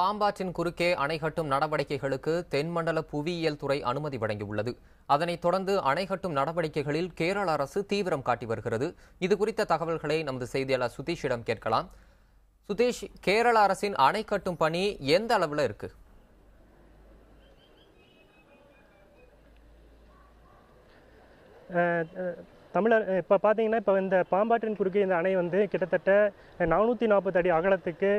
பாம்பாற்றின் குறுக்கே அணை கட்டும் நடவடிக்கைகளுக்கு தென்மண்டல புவியியல் துறை அனுமதி வழங்கியுள்ளது. அதனைத் தொடர்ந்து அணை கட்டும் நடவடிக்கைகளில் கேரள அரசு தீவிரம் காட்டி வருகிறது. இதுகுறித்த தகவல்களை நமது செய்தியாளர் சுதீஷிடம் கேட்கலாம். சுதீஷ், கேரள அரசின் அணை கட்டும் பணி எந்த அளவில் இருக்கு? தமிழர் இப்போ பார்த்தீங்கன்னா, இப்போ இந்த பாம்பாற்றின் குறுக்கே இந்த அணை கிட்டத்தட்ட 440 அடி அகலத்துக்கு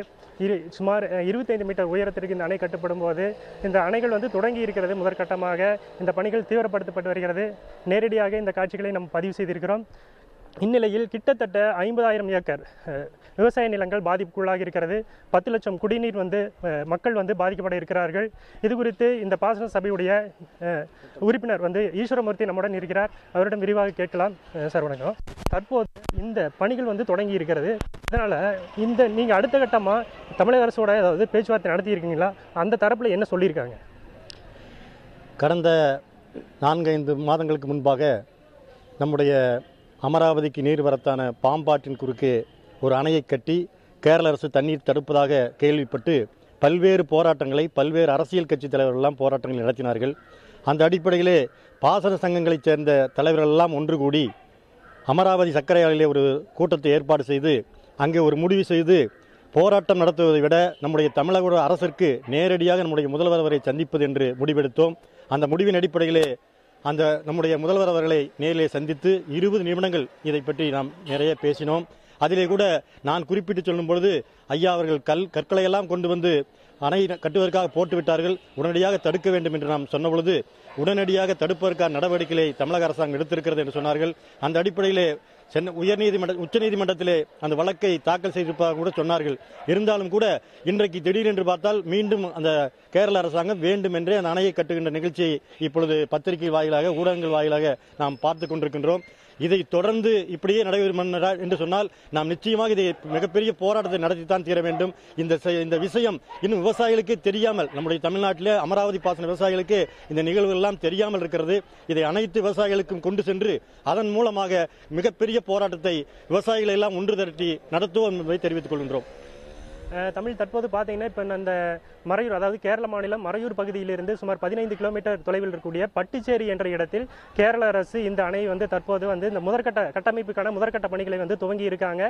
சுமார் 25 மீட்டர் உயரத்திற்கு இந்த அணை கட்டப்படும் போது இந்த அணைகள் தொடங்கி இருக்கிறது. முதற்கட்டமாக இந்த பணிகள் தீவிரப்படுத்தப்பட்டு வருகிறது. நேரடியாக இந்த காட்சிகளை நாம் பதிவு செய்திருக்கிறோம். இந்நிலையில் கிட்டத்தட்ட 50,000 ஏக்கர் விவசாய நிலங்கள் பாதிப்புக்குள்ளாகி இருக்கிறது. 10 லட்சம் குடிநீர் மக்கள் பாதிக்கப்பட இருக்கிறார்கள். இது குறித்து இந்த பாசன சபையுடைய உறுப்பினர் ஈஸ்வரமூர்த்தி நம்முடன் இருக்கிறார். அவரிடம் விரிவாக கேட்கலாம். சார் வணக்கம். தற்போது இந்த பணிகள் தொடங்கி இருக்கிறது. இதனால் நீங்கள் அடுத்த கட்டமாக தமிழக அரசோட பேச்சுவார்த்தை நடத்தியிருக்கீங்களா? அந்த தரப்பில் என்ன சொல்லியிருக்காங்க? கடந்த 4-5 மாதங்களுக்கு முன்பாக நம்முடைய அமராவதிக்கு நீர்வரத்தான பாம்பாற்றின் குறுக்கே ஒரு அணையை கட்டி கேரள அரசு தண்ணீர் தடுப்பதாக கேள்விப்பட்டு பல்வேறு போராட்டங்களை பல்வேறு அரசியல் கட்சி தலைவர்களெல்லாம் போராட்டங்கள் நடத்தினார்கள். அந்த அடிப்படையிலே பாசன சங்கங்களைச் சேர்ந்த தலைவர்கள் எல்லாம் ஒன்று கூடி அமராவதி சர்க்கரை ஆலையிலே ஒரு கூட்டத்தை ஏற்பாடு செய்து அங்கே ஒரு முடிவு செய்து போராட்டம் நடத்துவதை விட நம்முடைய தமிழக அரசிற்கு நேரடியாக நம்முடைய முதல்வர் அவரை சந்திப்பது என்று முடிவெடுத்தோம். அந்த முடிவின் அடிப்படையிலே நம்முடைய முதல்வர் அவர்களை நேரிலே சந்தித்து 20 நிமிடங்கள் இதை பற்றி நாம் நிறைய பேசினோம். அதிலே கூட நான் குறிப்பிட்டு சொல்லும் பொழுது, ஐயா அவர்கள் கற்களை எல்லாம் கொண்டு வந்து அணை கட்டுவதற்காக போட்டுவிட்டார்கள், உடனடியாக தடுக்க வேண்டும் என்று நாம் சொன்ன பொழுது உடனடியாக தடுப்பதற்கான நடவடிக்கைகளை தமிழக அரசாங்கம் எடுத்திருக்கிறது என்று சொன்னார்கள். அந்த அடிப்படையிலே உச்சநீதிமன்றத்திலே அந்த வழக்கை தாக்கல் செய்திருப்பதாக கூட சொன்னார்கள். இருந்தாலும் கூட இன்றைக்கு திடீரென்று பார்த்தால் மீண்டும் அந்த கேரள அரசாங்கம் வேண்டும் என்றே அந்த அணையை கட்டுகின்ற நிகழ்ச்சியை இப்பொழுது பத்திரிகை வாயிலாக ஊடகங்கள் வாயிலாக நாம் பார்த்துக் கொண்டிருக்கின்றோம். இதை தொடர்ந்து இப்படியே நடைபெறும் என்று சொன்னால் நாம் நிச்சயமாக இதை மிகப்பெரிய போராட்டத்தை நடத்தித்தான் தீர வேண்டும். இந்த விஷயம் இன்னும் விவசாயிகளுக்கே தெரியாமல், நம்முடைய தமிழ்நாட்டிலே அமராவதி பாசன விவசாயிகளுக்கு இந்த நிகழ்வுகள் எல்லாம் தெரியாமல் இருக்கிறது. இதை அனைத்து விவசாயிகளுக்கும் கொண்டு சென்று அதன் மூலமாக மிகப்பெரிய போராட்டத்தை விவசாயிகளை எல்லாம் ஒன்று திரட்டி நடத்துவோம் என்பதை தெரிவித்துக் கொள்கின்றோம். தமிழ் தற்போது பார்த்தீங்கன்னா, இப்போ அந்த மறையூர், அதாவது கேரள மாநிலம் மறையூர் பகுதியிலிருந்து சுமார் 15 கிலோமீட்டர் தொலைவில் இருக்கக்கூடிய பட்டுச்சேரி என்ற இடத்தில் கேரள அரசு இந்த அணை தற்போது இந்த கட்டமைப்புக்கான முதற்கட்ட பணிகளை துவங்கி இருக்காங்க.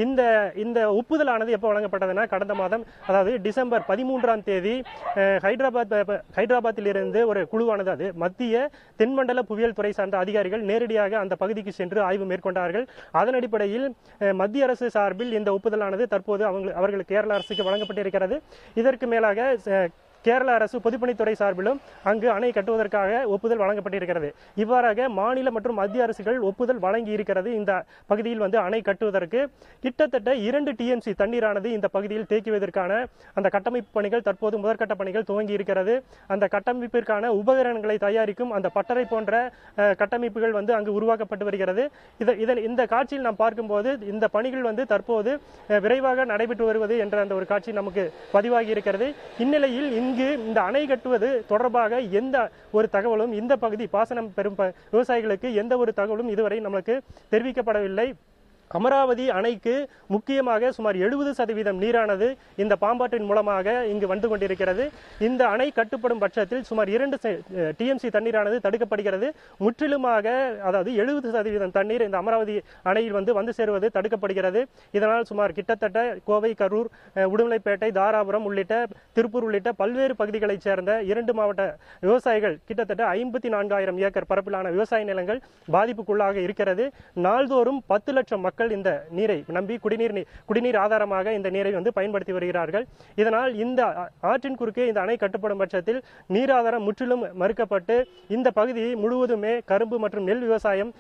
இந்த ஒப்புதலானது எப்போ வழங்கப்பட்டதுன்னா, கடந்த மாதம், அதாவது டிசம்பர் 13ஆம் தேதி ஹைதராபாத்தில் இருந்து ஒரு குழுவானது, அது மத்திய தென்மண்டல புவியியல் துறை சார்ந்த அதிகாரிகள் நேரடியாக அந்த பகுதிக்கு சென்று ஆய்வு மேற்கொண்டார்கள். அதன் அடிப்படையில் மத்திய அரசு சார்பில் இந்த ஒப்புதலானது தற்போது அவர்களுக்கு கேரள அரசுக்கு வழங்கப்பட்டிருக்கிறது. இதற்கு மேலாக கேரள அரசு பொதுப்பணித்துறை சார்பிலும் அங்கு அணை கட்டுவதற்காக ஒப்புதல் வழங்கப்பட்டிருக்கிறது. இவ்வாறாக மாநில மற்றும் மத்திய அரசுகள் ஒப்புதல் வழங்கி இருக்கிறது. இந்த பகுதியில் அணை கட்டுவதற்கு கிட்டத்தட்ட 2 TMC தண்ணீரானது இந்த பகுதியில் தேக்குவதற்கான அந்த கட்டமைப்பு பணிகள் தற்போது முதற்கட்ட பணிகள் துவங்கி இருக்கிறது. அந்த கட்டமைப்பிற்கான உபகரணங்களை தயாரிக்கும் அந்த பட்டறை போன்ற கட்டமைப்புகள் அங்கு உருவாக்கப்பட்டு வருகிறது. இந்த காட்சியில் நாம் பார்க்கும்போது இந்த பணிகள் தற்போது விரைவாக நடைபெற்று வருவது என்ற அந்த ஒரு காட்சி நமக்கு பதிவாகி இருக்கிறது. இந்நிலையில் இந்த அணை கட்டுவது தொடர்பாக எந்த ஒரு தகவலும் இந்த பகுதி பாசனம் பெறும் விவசாயிகளுக்கு எந்த ஒரு தகவலும் இதுவரை நமக்கு தெரிவிக்கப்படவில்லை. அமராவதி அணைக்கு முக்கியமாக சுமார் 70% நீரானது இந்த பாம்பாற்றின் மூலமாக இங்கு வந்து கொண்டிருக்கிறது. இந்த அணை கட்டுப்படும் பட்சத்தில் சுமார் 2 TMC தண்ணீரானது தடுக்கப்படுகிறது. முற்றிலுமாக, அதாவது 70% தண்ணீர் இந்த அமராவதி அணையில் வந்து சேருவது தடுக்கப்படுகிறது. இதனால் சுமார் கிட்டத்தட்ட கோவை, கரூர், உடுமலைப்பேட்டை, தாராபுரம் உள்ளிட்ட திருப்பூர் உள்ளிட்ட பல்வேறு பகுதிகளைச் சேர்ந்த 2 மாவட்ட விவசாயிகள் கிட்டத்தட்ட 54,000 ஏக்கர் பரப்பிலான விவசாய நிலங்கள் பாதிப்புக்குள்ளாக இருக்கிறது. நாள்தோறும் 10 லட்சம் மக்கள் இந்த நீரை நம்பி குடிநீர் ஆதாரமாக இந்த நீரை பயன்படுத்தி வருகிறார்கள். இதனால் இந்த ஆற்றின் குறுக்கே இந்த அணை கட்டப்படும் பட்சத்தில் நீர் ஆதாரம் முற்றிலும் மறுக்கப்பட்டு இந்த பகுதி முழுவதுமே கரும்பு மற்றும் நெல் விவசாயம்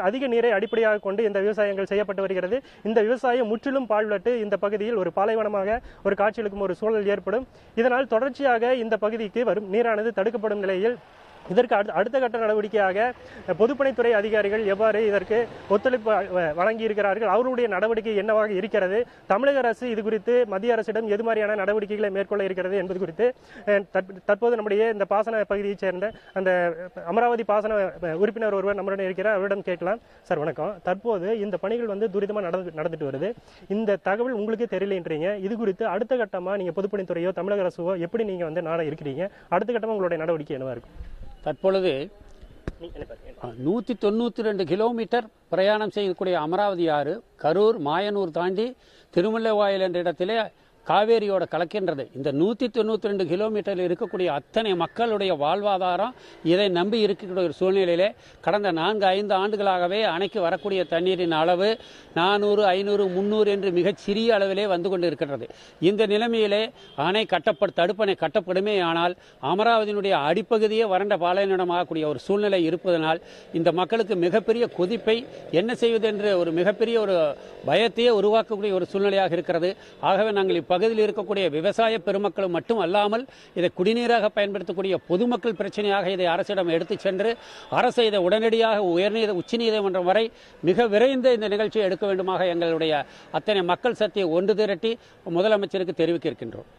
அதிக நீரை அடிப்படையாக கொண்டு இந்த விவசாயங்கள் செய்யப்பட்டு வருகிறது. இந்த விவசாயம் முற்றிலும் பாழ்பட்டு இந்த பகுதியில் ஒரு பாலைவனமாக ஒரு காட்சியளிக்கும் ஒரு சூழல் ஏற்படும். இதனால் தொடர்ச்சியாக இந்த பகுதிக்கு வரும் நீரானது தடுக்கப்படும் நிலையில் இதற்கு அடுத்த கட்ட நடவடிக்கையாக பொதுப்பணித்துறை அதிகாரிகள் எவ்வாறு இதற்கு ஒத்துழைப்பு வழங்கி இருக்கிறார்கள், அவருடைய நடவடிக்கை என்னவாக இருக்கிறது, தமிழக அரசு இது குறித்து மத்திய அரசிடம் எது மாதிரியான நடவடிக்கைகளை மேற்கொள்ள இருக்கிறது என்பது குறித்து தற்போது நம்முடைய இந்த பாசன பகுதியைச் சேர்ந்த அந்த அமராவதி பாசன உறுப்பினர் ஒருவர் நம்மளுடன் இருக்கிறார், அவரிடம் கேட்கலாம். சார் வணக்கம். தற்போது இந்த பணிகள் துரிதமாக நடந்துட்டு வருது. இந்த தகவல் உங்களுக்கு தெரியலன்றீங்க. இது குறித்து அடுத்த கட்டமா நீங்க பொதுப்பணித்துறையோ தமிழக அரசோ எப்படி நீங்க நாட இருக்கிறீங்க? அடுத்த கட்டமா உங்களுடைய நடவடிக்கை என்னவா இருக்கும்? தற்பொழுது 192 கிலோமீட்டர் பிரயாணம் செய்யக்கூடிய அமராவதி ஆறு கரூர் மாயனூர் தாண்டி திருமுல்லைவாயில் என்ற இடத்திலே காவேரியோட கலக்கின்றது. இந்த 192 கிலோமீட்டரில் இருக்கக்கூடிய அத்தனை மக்களுடைய வாழ்வாதாரம் இதை நம்பி இருக்கக்கூடிய ஒரு சூழ்நிலையிலே கடந்த 4-5 ஆண்டுகளாகவே அணைக்கு வரக்கூடிய தண்ணீரின் அளவு 400, 500, 300 என்று மிகச் சிறிய அளவிலே வந்து கொண்டு இருக்கின்றது. இந்த நிலைமையிலே தடுப்பணை கட்டப்படுமே ஆனால் அமராவதியினுடைய அடிப்பகுதியே வறண்ட பாலைநிலமாகக்கூடிய ஒரு சூழ்நிலை இருப்பதனால் இந்த மக்களுக்கு மிகப்பெரிய கொதிப்பை என்ன செய்வது என்று ஒரு மிகப்பெரிய ஒரு பயத்தையே உருவாக்கக்கூடிய ஒரு சூழ்நிலையாக இருக்கிறது. ஆகவே நாங்கள் பகுதியில் இருக்கக்கூடிய விவசாய பெருமக்களும் மட்டும் அல்லாமல் இதை குடிநீராக பயன்படுத்தக்கூடிய பொதுமக்கள் பிரச்சனையாக இதை அரசிடம் எடுத்துச் சென்று அரசு இதை உடனடியாக உச்சநீதிமன்றம் வரை மிக விரைந்து இந்த நிகழ்ச்சியை எடுக்க வேண்டுமாக எங்களுடைய அத்தனை மக்கள் சக்தியை ஒன்று திரட்டி முதலமைச்சருக்கு தெரிவிக்க இருக்கின்றோம்.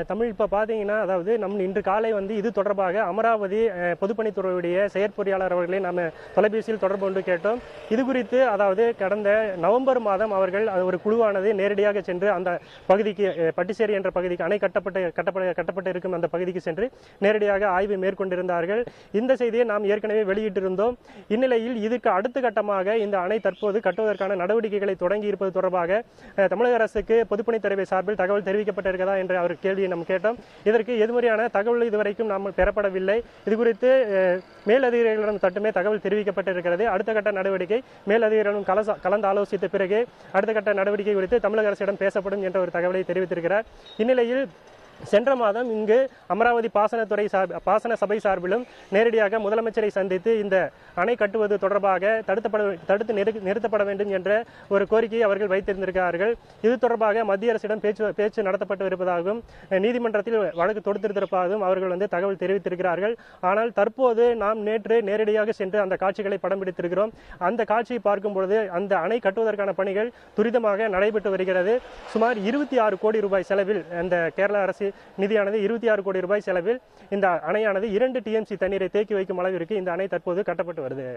தமிழ் இப்போ பார்த்தீங்கன்னா, அதாவது இன்று காலை இது தொடர்பாக அமராவதி பொதுப்பணித்துறையுடைய செயற்பொறியாளர் அவர்களை நாம் தொலைபேசியில் தொடர்பு கொண்டு கேட்டோம். இது குறித்து அதாவது கடந்த நவம்பர் மாதம் அவர்கள் ஒரு குழுவானது நேரடியாக சென்று அந்த பகுதிக்கு பட்டிச்சேரி என்ற பகுதிக்கு அணை கட்டப்பட்டு இருக்கும் அந்த பகுதிக்கு சென்று நேரடியாக ஆய்வு மேற்கொண்டிருந்தார்கள். இந்த செய்தியை நாம் ஏற்கனவே வெளியிட்டிருந்தோம். இந்நிலையில் இதற்கு அடுத்த கட்டமாக இந்த அணை தற்போது கட்டுவதற்கான நடவடிக்கைகளை தொடங்கி இருப்பது தொடர்பாக தமிழக அரசுக்கு பொதுப்பணித்துறை சார்பில் தகவல் தெரிவிக்கப்பட்டிருக்கிறதா என்று அவர் கேள்வியை நாம் கேட்டோம். இதற்கு எதுமுறையான தகவல் இதுவரைக்கும் நாம் பெறப்படவில்லை. இது குறித்து மேலதிகாரிகளிடம் மட்டுமே தகவல் தெரிவிக்கப்பட்டிருக்கிறது. அடுத்த கட்ட நடவடிக்கை மேலதிகாரிகளும் கலந்து ஆலோசித்த பிறகு அடுத்த கட்ட நடவடிக்கை குறித்து தமிழக அரசிடம் பேசப்படும் என்ற ஒரு தகவலை தெரிவித்திருக்கிறார். இந்நிலையில் சென்ற மாதம் இங்கு அமராவதி பாசன சபை சார்பிலும் நேரடியாக முதலமைச்சரை சந்தித்து இந்த அணை கட்டுவது தொடர்பாக தடுத்து நிறுத்தப்பட வேண்டும் என்ற ஒரு கோரிக்கையை அவர்கள் வைத்திருந்திருக்கிறார்கள். இது தொடர்பாக மத்திய அரசிடம் பேச்சு நடத்தப்பட்டு இருப்பதாகவும் நீதிமன்றத்தில் வழக்கு தொடுத்திருப்பதாகவும் அவர்கள் தகவல் தெரிவித்திருக்கிறார்கள். ஆனால் தற்போது நாம் நேற்று நேரடியாக சென்று அந்த காட்சிகளை படம் பிடித்திருக்கிறோம். அந்த காட்சியை பார்க்கும் பொழுது அந்த அணை கட்டுவதற்கான பணிகள் துரிதமாக நடைபெற்று வருகிறது. சுமார் 26 கோடி ரூபாய் செலவில் அந்த கேரள அரசு நிதியானது 26 கோடி ரூபாய் செலவில் இந்த அணையானது 2 TMC தண்ணீரை தேக்கி வைக்கும் அளவிற்கு இந்த அணை தற்போது கட்டப்பட்டு வருது.